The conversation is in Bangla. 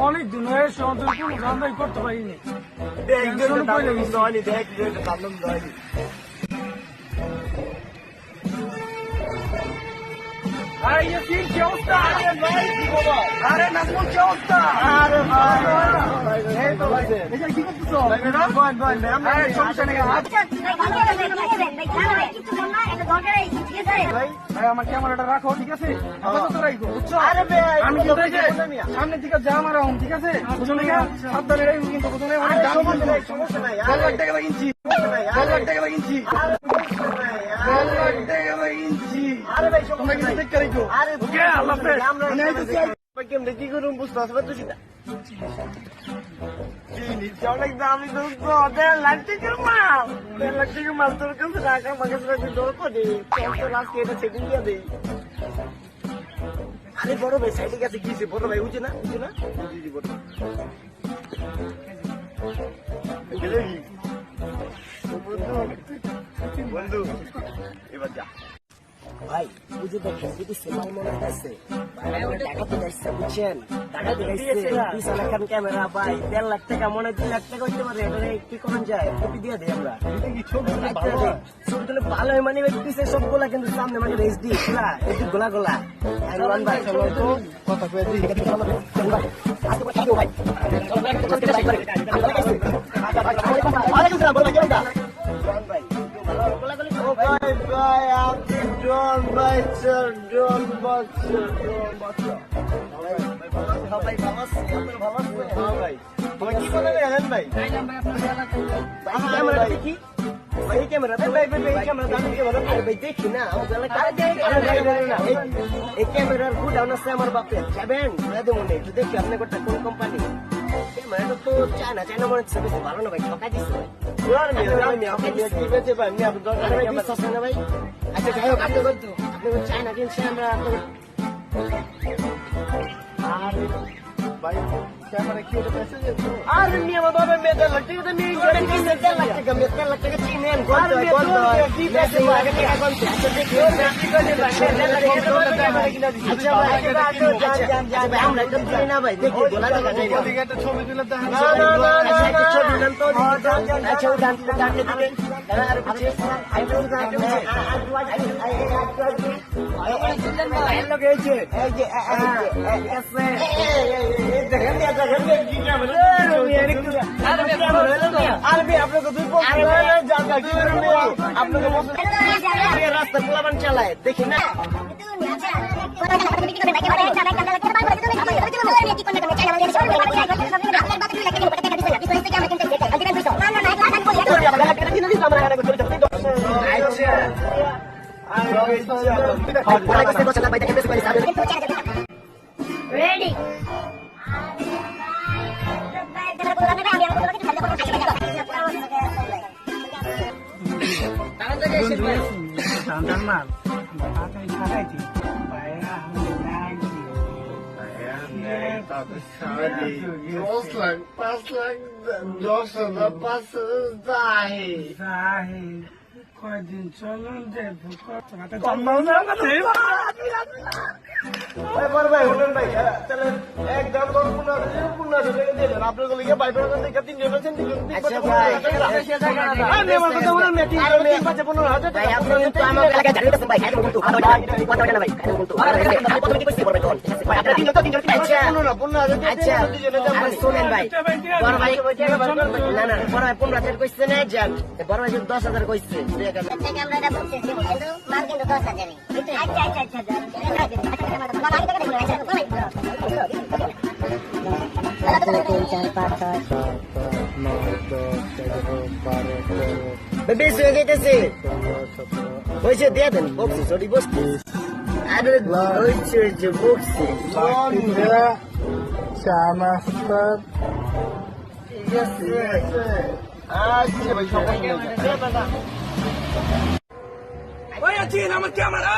অনেক দিন হয়ে কোনো ধান্দাই করতে পারিনি। আরে নাজমুল কি অবস্থা? আরে ভাই কি করতেছো? সমস্যা নেই। ভাই আমার ক্যামেরাটা রাখো, ঠিক আছে? আমি সামনে থেকে যা আমার ঠিক আছে, বুঝলে সাবধানে রাখবো কিন্তু বুঝলে অনেক দাম সমস্যা নাই। 1 লাখ টাকা কিনছি, 1 লাখ টাকা কিনছি, 1 লাখ টাকা কিনছি। আরে ভাই তোমরা কিন্তু দেখতে রাখো। ওকে আল্লাহ হাফেজ। কেমনে কি করুন বুঝতে পারছি না। অনেক দামি দোস্ত, 1.5 লাখ টাকার মাল, 1.5 লাখ টাকার মাল তোর কাছে রাখা আমাকে আজকে এটা সেটিং দিয়ে দে। আরে বড় ভাই সাইডে গেছে, গিয়েছে বড় ভাই, উঠে না বন্ধু এবার যা ভাই, বুঝে দেখেন যদি সেমাল মনে আছে টাকা তো যাচ্ছে, বুঝছেন? টাকা তো যাচ্ছে ক্যামেরা ভাই, 1.5 লাখ টাকা মনে 2 লাখ টাকা হইতে পারে। এটা কি করেন যায়, কপি দিয়ে দেয় আমরা। ছবি তুলে ভালো হয় মানে পিছিয়ে সবগুলা, কিন্তু সামনে মানে এইচডি খোলা, এইচডি গোলা গোলা। ভাই কথা কয়ে দিই দেখি না এই ক্যামেরার গুড আছে আমার বাপের, যাবেন মনে একটু দেখি আপনার কোন কোম্পানি ক্যামেরাটা তো চায়না মনে হচ্ছে, বেশি ভালো না ভাই, ঠকাই দিচ্ছে ভাই। আচ্ছা যাই হোক, আপনি চায়না কিনছি আমরা। ভাই ক্যামেরা কি আর নিয়ে আমার বাবা মেয়ে 1.5 লাখ টাকা নিয়ে 1.5 লাখ টাকা চিনেন আমরা একদম দিই না ভাই, দেখি বলা একটা ছবি তুলে রাস্তা পোলাবান চালায়, দেখি না Ready? কয়দিন চলুন যে ভাই হোটেল ভাই চলেন একদম আপনার গলিয়ে ভাই তিনজন আছেন, শোনেন ভাই, বড় ভাই না না বড় ভাই 15,000 কইছে না, যান বড় ভাই 10,000 কইছে। আমরা বলছি কিন্তু মাল কিন্তু 10,000। বেশি হয়ে যেতেছে, হয়েছে দিয়ে দেন বক্সি সরি বসছি। আরে হয়েছে বক্সি চা নাস্তা ঠিক আছে। আচ্ছা ভাই সবাইকে আমার ক্যামেরা